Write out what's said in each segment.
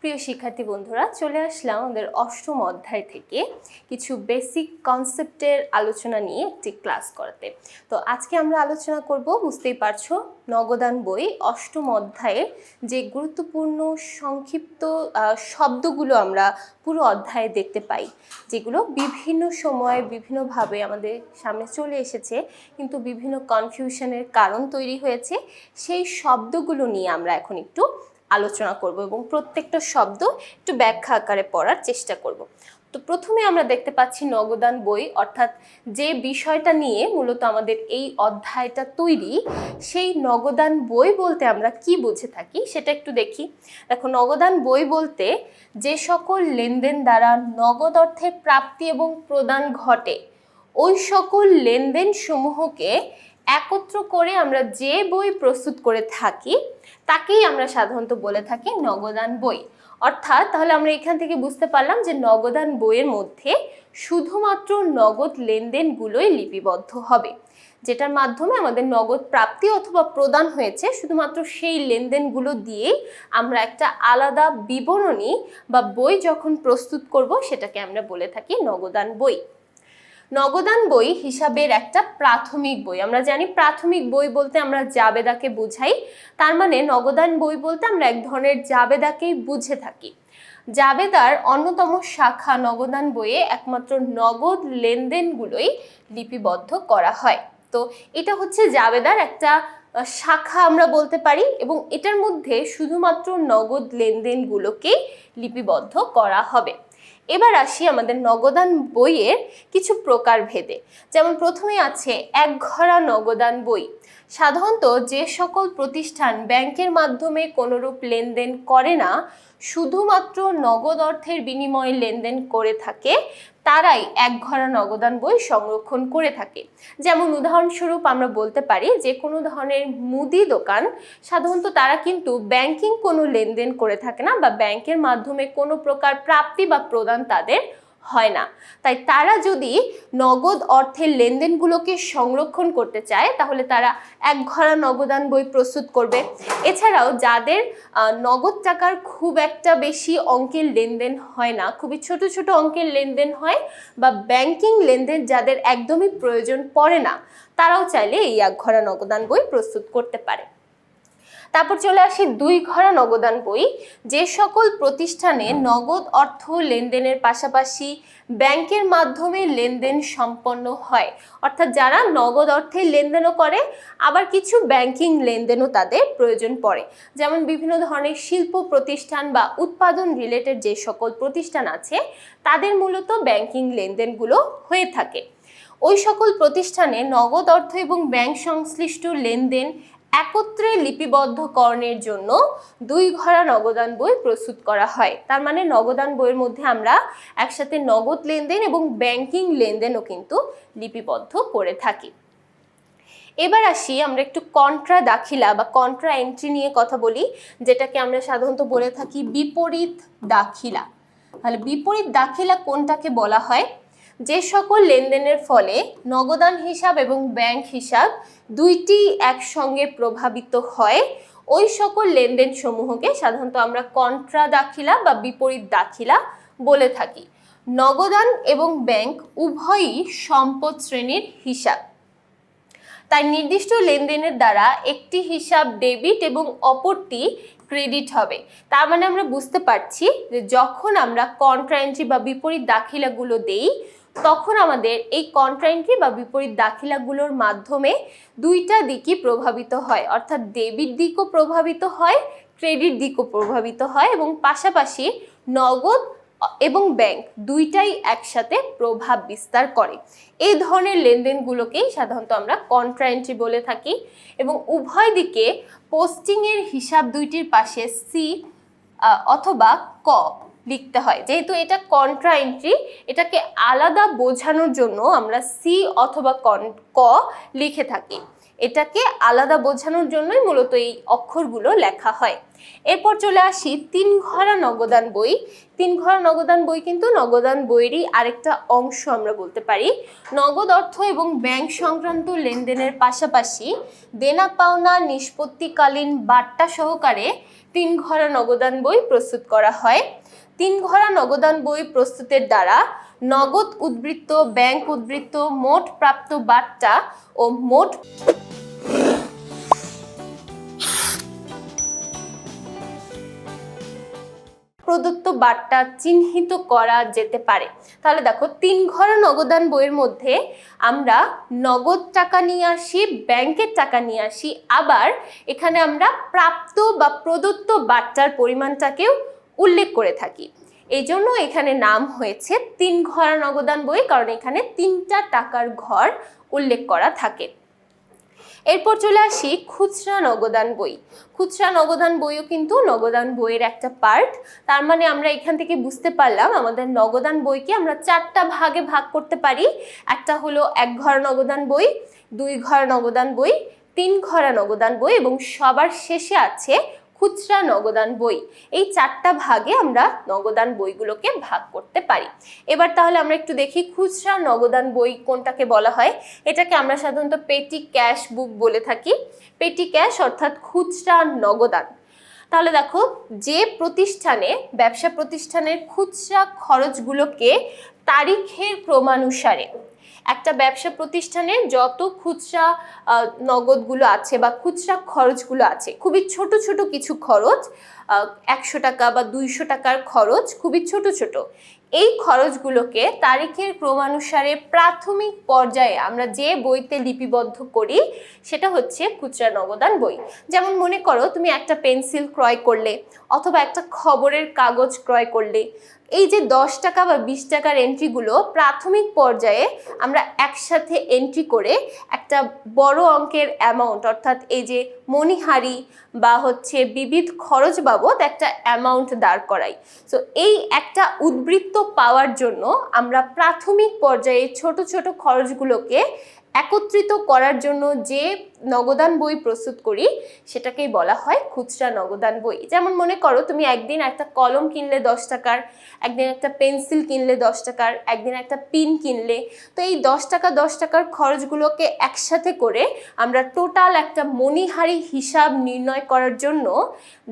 প্রিয় শিক্ষার্থী বন্ধুরা, চলে আসলাম আমাদের অষ্টম অধ্যায় থেকে কিছু বেসিক কনসেপ্টের আলোচনা নিয়ে একটি ক্লাস করাতে। তো আজকে আমরা আলোচনা করব, বুঝতেই পারছো, নগদান বই অষ্টম অধ্যায়ে যে গুরুত্বপূর্ণ সংক্ষিপ্ত শব্দগুলো আমরা পুরো অধ্যায়ে দেখতে পাই, যেগুলো বিভিন্ন সময়ে বিভিন্নভাবে আমাদের সামনে চলে এসেছে, কিন্তু বিভিন্ন কনফিউশনের কারণ তৈরি হয়েছে। সেই শব্দগুলো নিয়ে আমরা এখন একটু আলোচনা করব এবং প্রত্যেকটা শব্দ একটু ব্যাখ্যা আকারে পড়ার চেষ্টা করব। তো প্রথমে আমরা দেখতে পাচ্ছি নগদান বই, অর্থাৎ যে বিষয়টা নিয়ে মূলত আমাদের এই অধ্যায়টা তৈরি, সেই নগদান বই বলতে আমরা কি বুঝে থাকি সেটা একটু দেখি। দেখো, নগদান বই বলতে যে সকল লেনদেন দ্বারা নগদ অর্থের প্রাপ্তি এবং প্রদান ঘটে, ওই সকল লেনদেন সমূহকে একত্র করে আমরা যে বই প্রস্তুত করে থাকি তাকেই আমরা সাধারণত বলে থাকি নগদান বই। অর্থাৎ তাহলে আমরা এখান থেকে বুঝতে পারলাম যে নগদান বইয়ের মধ্যে শুধুমাত্র নগদ লেনদেনগুলোই লিপিবদ্ধ হবে, যেটার মাধ্যমে আমাদের নগদ প্রাপ্তি অথবা প্রদান হয়েছে, শুধুমাত্র সেই লেনদেনগুলো দিয়েই আমরা একটা আলাদা বিবরণী বা বই যখন প্রস্তুত করব সেটাকে আমরা বলে থাকি নগদান বই। নগদান বই হিসাবের একটা প্রাথমিক বই। আমরা জানি প্রাথমিক বই বলতে আমরা জাবেদাকে বুঝাই, তার মানে নগদান বই বলতে আমরা এক ধরনের জাবেদাকেই বুঝে থাকি। জাবেদার অন্যতম শাখা নগদান বইয়ে একমাত্র নগদ লেনদেনগুলোই লিপিবদ্ধ করা হয়। তো এটা হচ্ছে জাবেদার একটা শাখা আমরা বলতে পারি, এবং এটার মধ্যে শুধুমাত্র নগদ লেনদেনগুলোকেই লিপিবদ্ধ করা হবে। এবার আসি আমাদের নগদান বইয়ের কিছু প্রকার ভেদে। যেমন প্রথমে আছে একঘরা নগদান বই। সাধারণত যে সকল প্রতিষ্ঠান ব্যাংকের মাধ্যমে কোনোরূপ লেনদেন করে না, শুধুমাত্র নগদ অর্থের বিনিময়ে লেনদেন করে থাকে, তারাই একঘরা নগদান বই সংরক্ষণ করে থাকে। যেমন উদাহরণস্বরূপ আমরা বলতে পারি যে কোনো ধরনের মুদি দোকান, সাধারণত তারা কিন্তু ব্যাংকিং কোনো লেনদেন করে থাকে না, বা ব্যাংকের মাধ্যমে কোনো প্রকার প্রাপ্তি বা প্রদান তাদের হয় না। তাই তারা যদি নগদ অর্থের লেনদেনগুলোকে সংরক্ষণ করতে চায়, তাহলে তারা একঘরা নগদান বই প্রস্তুত করবে। এছাড়াও যাদের নগদ টাকার খুব একটা বেশি অঙ্কের লেনদেন হয় না, খুবই ছোট ছোট অঙ্কের লেনদেন হয়, বা ব্যাংকিং লেনদেন যাদের একদমই প্রয়োজন পড়ে না, তারাও চাইলে এই একঘরা নগদান বই প্রস্তুত করতে পারে। তারপর চলে আসি দুই ঘরা নগদান বই। যে সকল প্রতিষ্ঠানে নগদ অর্থ লেনদেনের পাশাপাশি ব্যাংকের মাধ্যমে লেনদেন সম্পন্ন হয়, অর্থাৎ যারা নগদ অর্থের লেনদেনও করে, আবার কিছু ব্যাংকিং লেনদেনও তাদের প্রয়োজন পড়ে। যেমন বিভিন্ন ধরনের শিল্প প্রতিষ্ঠান বা উৎপাদন রিলেটেড যে সকল প্রতিষ্ঠান আছে, তাদের মূলত ব্যাংকিং লেনদেনগুলো হয়ে থাকে। ওই সকল প্রতিষ্ঠানে নগদ অর্থ এবং ব্যাংক সংশ্লিষ্ট লেনদেন একত্রে লিপিবদ্ধকরণের জন্য দুই ঘরা নগদান বই প্রস্তুত করা হয়। তার মানে নগদান বইয়ের মধ্যে আমরা একসাথে নগদ লেনদেন এবং ব্যাংকিং লেনদেনও কিন্তু লিপিবদ্ধ করে থাকি। এবার আসি আমরা একটু কন্ট্রা দাখিলা বা কন্ট্রা এন্ট্রি নিয়ে কথা বলি, যেটাকে আমরা সাধারণত বলে থাকি বিপরীত দাখিলা। তাহলে বিপরীত দাখিলা কোনটাকে বলা হয়? যে সকল লেনদেনের ফলে নগদান হিসাব এবং ব্যাংক হিসাব দুইটি একসঙ্গে প্রভাবিত হয়, ওই সকল লেনদেন সমূহকে সাধারণত আমরা কন্ট্রা দাখিলা বা বিপরীত দাখিলা বলে থাকি। নগদান এবং ব্যাংক উভয়ই সম্পদ শ্রেণীর হিসাব, তাই নির্দিষ্ট লেনদেনের দ্বারা একটি হিসাব ডেবিট এবং অপরটি ক্রেডিট হবে। তার মানে আমরা বুঝতে পারছি যে যখন আমরা কন্ট্রা এন্ট্রি বা বিপরীত দাখিলাগুলো দেই, তখন আমাদের এই কন্ট্রা এন্ট্রি বা বিপরীত দাখিলাগুলোর মাধ্যমে দুইটা দিকই প্রভাবিত হয়, অর্থাৎ ডেবিট দিকও প্রভাবিত হয়, ক্রেডিট দিকও প্রভাবিত হয়, এবং পাশাপাশি নগদ এবং ব্যাংক দুইটাই একসাথে প্রভাব বিস্তার করে। এই ধরনের লেনদেনগুলোকেই সাধারণত আমরা কন্ট্রা এন্ট্রি বলে থাকি, এবং উভয় দিকে পোস্টিংয়ের হিসাব দুইটির পাশে সি অথবা ক লিখতে হয়। যেহেতু এটা কন্ট্রা এন্ট্রি, এটাকে আলাদা বোঝানোর জন্য আমরা সি অথবা ক লিখে থাকি। এটাকে আলাদা বোঝানোর জন্যই মূলত এই অক্ষরগুলো লেখা হয়। এরপর চলে আসি 3 ঘরা নগদান বই। 3 ঘরা নগদান বই কিন্তু নগদান বইয়েরই আরেকটা অংশ আমরা বলতে পারি। নগদ অর্থ এবং ব্যাংক সংক্রান্ত লেনদেনের পাশাপাশি দেনা পাওনা নিষ্পত্তিকালীন বার্তা সহকারে 3 ঘরা নগদান বই প্রস্তুত করা হয়। 3 ঘরা নগদান বই প্রস্তুতের দ্বারা নগদ উদ্বৃত্ত, ব্যাংক উদ্বৃত্ত, মোট প্রাপ্ত বার্তা ও মোট প্রদত্ত বার্তা চিহ্নিত করা যেতে পারে। তাহলে দেখো 3 ঘরা নগদান বইয়ের মধ্যে আমরা নগদ টাকা নিয়ে আসি, ব্যাংকের টাকা নিয়ে আসি, আবার এখানে আমরা প্রাপ্ত বা প্রদত্ত বার্তার পরিমাণটাকেও উল্লেখ করে থাকি। এই জন্য এখানে নাম হয়েছে 3 ঘরা নগদান বই, কারণ এখানে 3টা টাকার ঘর উল্লেখ করা থাকে। এরপর চলে আসি খুচরা নগদান বই। খুচরা নগদান বইও কিন্তু নগদান বইয়ের একটা পার্ট। তার মানে আমরা এখান থেকে বুঝতে পারলাম আমাদের নগদান বইকে আমরা 4টা ভাগে ভাগ করতে পারি। একটা হলো 1 ঘরা নগদান বই, 2 ঘরা নগদান বই, 3 ঘরা নগদান বই এবং সবার শেষে আছে খুচরা নগদান বই। এই 4টা ভাগে আমরা নগদান বইগুলোকে ভাগ করতে পারি। এবার তাহলে আমরা একটু দেখি খুচরা নগদান বই কোনটাকে বলা হয়। এটাকে আমরা সাধারণত পেটি ক্যাশ বুক বলে থাকি। পেটি ক্যাশ অর্থাৎ খুচরা নগদান। তাহলে দেখো, যে প্রতিষ্ঠানে, ব্যবসা প্রতিষ্ঠানের খুচরা খরচগুলোকে তারিখের ক্রমানুসারে, একটা ব্যবসা প্রতিষ্ঠানের যত খুচরা নগদগুলো আছে বা খুচরা খরচগুলো আছে, খুবই ছোট ছোট কিছু খরচ, 100 টাকা বা 200 টাকার খরচ, খুবই ছোট ছোট, এই খরচগুলোকে তারিখের ক্রমানুসারে প্রাথমিক পর্যায়ে আমরা যে বইতে লিপিবদ্ধ করি সেটা হচ্ছে খুচরা নগদান বই। যেমন মনে করো তুমি একটা পেন্সিল ক্রয় করলে অথবা একটা খবরের কাগজ ক্রয় করলে, এই যে 10 টাকা বা 20 টাকার এন্ট্রিগুলো প্রাথমিক পর্যায়ে আমরা একসাথে এন্ট্রি করে একটা বড় অঙ্কের অ্যামাউন্ট, অর্থাৎ এই যে মণিহারি বা হচ্ছে বিবিধ খরচ বাবদ একটা অ্যামাউন্ট দাঁড় করাই। সো এই একটা উদ্বৃত্ত পাওয়ার জন্য আমরা প্রাথমিক পর্যায়ে ছোট ছোট খরচগুলোকে একত্রিত করার জন্য যে নগদান বই প্রস্তুত করি সেটাকেই বলা হয় খুচরা নগদান বই। যেমন মনে করো তুমি একদিন একটা কলম কিনলে 10 টাকার, একদিন একটা পেন্সিল কিনলে 10 টাকার, একদিন একটা পিন কিনলে। তো এই 10 টাকা 10 টাকার খরচগুলোকে একসাথে করে আমরা টোটাল একটা মণিহারি হিসাব নির্ণয় করার জন্য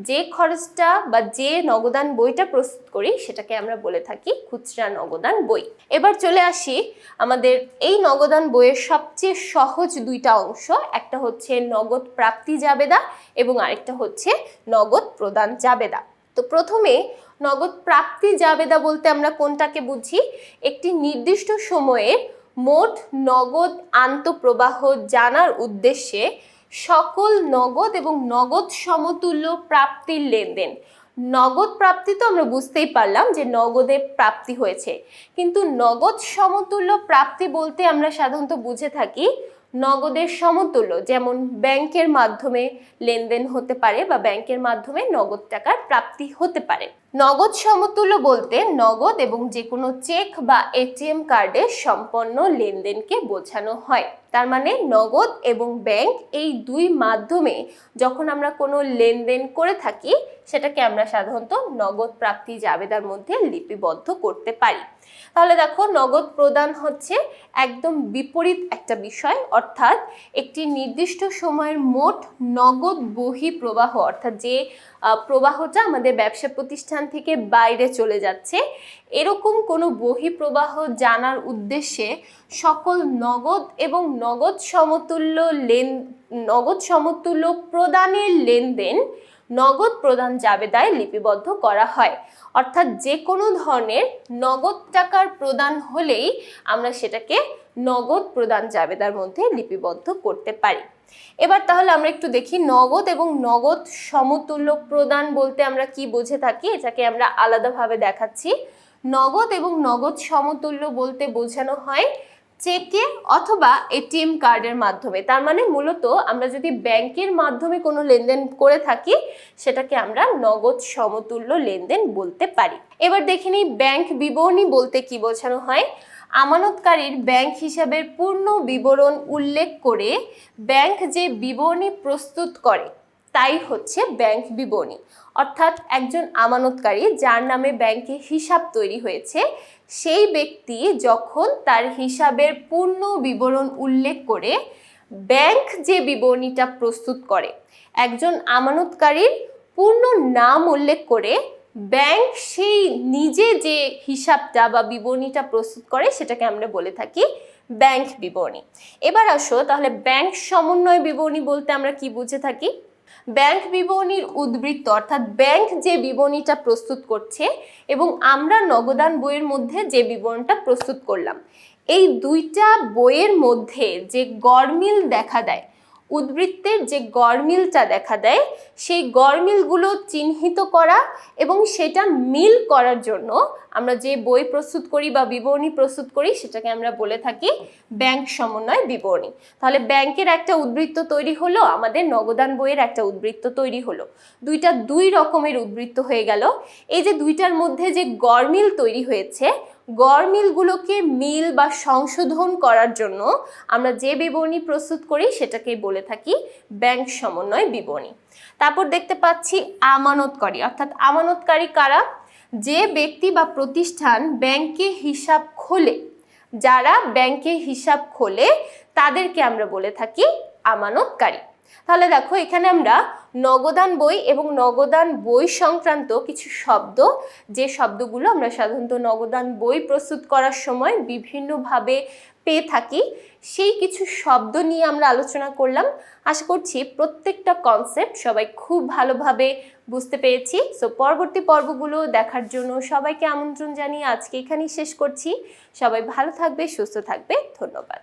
যে খরচটা বা যে নগদান বইটা প্রস্তুত করি সেটাকে আমরা বলে থাকি খুচরা নগদান বই। এবার চলে আসি আমাদের এই নগদান বইয়ের সবচেয়ে সহজ 2টা অংশ। একটা হচ্ছে নগদ প্রাপ্তি জাবেদা এবং আরেকটা হচ্ছে নগদ প্রদান জাবেদা। তো প্রথমে নগদ প্রাপ্তি জাবেদা বলতে আমরা কোনটাকে বুঝি? একটি নির্দিষ্ট সময়ের মোট নগদ আন্তঃপ্রবাহ জানার উদ্দেশ্যে সকল নগদ এবং নগদ সমতুল্য প্রাপ্তির লেনদেন। নগদ প্রাপ্তি তো আমরা বুঝতেই পারলাম যে নগদে প্রাপ্তি হয়েছে, কিন্তু নগদ সমতুল্য প্রাপ্তি বলতে আমরা সাধারণত বুঝে থাকি নগদের সমতুল্য, যেমন ব্যাংকের মাধ্যমে লেনদেন হতে পারে বা ব্যাংকের মাধ্যমে নগদ টাকার প্রাপ্তি হতে পারে। নগদ সমতুল্য বলতে নগদ এবং যে কোনো চেক বা এটিএম কার্ডে সম্পন্ন লেনদেনকে বোঝানো হয়। তার মানে নগদ এবং ব্যাংক এই দুই মাধ্যমে যখন আমরা কোনো লেনদেন করে থাকি সেটাকে আমরা সাধারণত নগদ প্রাপ্তি জাবেদার মধ্যে লিপিবদ্ধ করতে পারি। তাহলে দেখো, নগদ প্রদান হচ্ছে একদম বিপরীত একটা বিষয়, অর্থাৎ একটি নির্দিষ্ট সময়ের মোট নগদ বহি প্রবাহ, অর্থাৎ যে প্রবাহটা আমাদের ব্যবসা প্রতিষ্ঠান থেকে বাইরে চলে যাচ্ছে, এরকম কোনো বহি প্রবাহ জানার উদ্দেশ্যে সকল নগদ এবং নগদ সমতুল্য প্রদানের লেনদেন নগদ প্রদান জাবেদায় লিপিবদ্ধ করা হয়। অর্থাৎ যে কোনো ধরনের নগদ টাকার প্রদান হলেই আমরা সেটাকে নগদ প্রদান জাবেদার মধ্যে লিপিবদ্ধ করতে পারি। এবার তাহলে আমরা একটু দেখি নগদ এবং নগদ সমতুল্য প্রদান বলতে আমরা কি বুঝে থাকি, এটাকে আমরা আলাদাভাবে দেখাচ্ছি। নগদ এবং নগদ সমতুল্য বলতে বোঝানো হয় চেকে অথবা এটিএম কার্ডের মাধ্যমে। তার মানে মূলত আমরা যদি ব্যাংকের মাধ্যমে কোনো লেনদেন করে থাকি সেটাকে আমরা নগদ সমতুল্য লেনদেন বলতে পারি। এবার দেখে নিই ব্যাংক বিবরণী বলতে কি বোঝানো হয়। আমানতকারীর ব্যাংক হিসাবের পূর্ণ বিবরণ উল্লেখ করে ব্যাংক যে বিবরণী প্রস্তুত করে তাই হচ্ছে ব্যাংক বিবরণী। অর্থাৎ একজন আমানতকারী যার নামে ব্যাংকে হিসাব তৈরি হয়েছে, সেই ব্যক্তি যখন তার হিসাবের পূর্ণ বিবরণ উল্লেখ করে ব্যাংক যে বিবরণীটা প্রস্তুত করে, একজন আমানতকারীর পূর্ণ নাম উল্লেখ করে ব্যাংক সেই নিজে যে হিসাবটা বা বিবরণীটা প্রস্তুত করে সেটাকে আমরা বলে থাকি ব্যাংক বিবরণী। এবার আসো তাহলে ব্যাংক সমন্বয় বিবরণী বলতে আমরা কি বুঝে থাকি। ব্যাংক বিবরণীর উদ্বৃত্ত অর্থাৎ ব্যাংক যে বিবরণীটা প্রস্তুত করছে এবং আমরা নগদান বইয়ের মধ্যে যে বিবরণটা প্রস্তুত করলাম, এই দুইটা বইয়ের মধ্যে যে গড়মিল দেখা দেয়, উদ্বৃত্তের যে গড়মিলটা দেখা দেয়, সেই গড়মিলগুলো চিহ্নিত করা এবং সেটা মিল করার জন্য আমরা যে বই প্রস্তুত করি বা বিবরণী প্রস্তুত করি সেটাকে আমরা বলে থাকি ব্যাংক সমন্বয় বিবরণী। তাহলে ব্যাংকের একটা উদ্বৃত্ত তৈরি হলো, আমাদের নগদান বইয়ের একটা উদ্বৃত্ত তৈরি হলো, দুইটা দুই রকমের উদ্বৃত্ত হয়ে গেল। এই যে দুইটার মধ্যে যে গড়মিল তৈরি হয়েছে, গড়মিলগুলোকে মিল বা সংশোধন করার জন্য আমরা যে বিবরণী প্রস্তুত করি সেটাকে বলে থাকি ব্যাংক সমন্বয় বিবরণী। তারপর দেখতে পাচ্ছি আমানতকারী, অর্থাৎ আমানতকারী কারা? যে ব্যক্তি বা প্রতিষ্ঠান ব্যাংকে হিসাব খোলে, যারা ব্যাংকে হিসাব খোলে তাদেরকে আমরা বলে থাকি আমানতকারী। তাহলে দেখো এখানে আমরা নগদান বই এবং নগদান বই সংক্রান্ত কিছু শব্দ, যে শব্দগুলো আমরা সাধারণত নগদান বই প্রস্তুত করার সময় বিভিন্নভাবে পেয়ে থাকি, সেই কিছু শব্দ নিয়ে আমরা আলোচনা করলাম। আশা করছি প্রত্যেকটা কনসেপ্ট সবাই খুব ভালোভাবে বুঝতে পেরেছি। সো পরবর্তী পর্বগুলো দেখার জন্য সবাইকে আমন্ত্রণ জানিয়ে আজকে এখানেই শেষ করছি। সবাই ভালো থাকবে, সুস্থ থাকবে, ধন্যবাদ।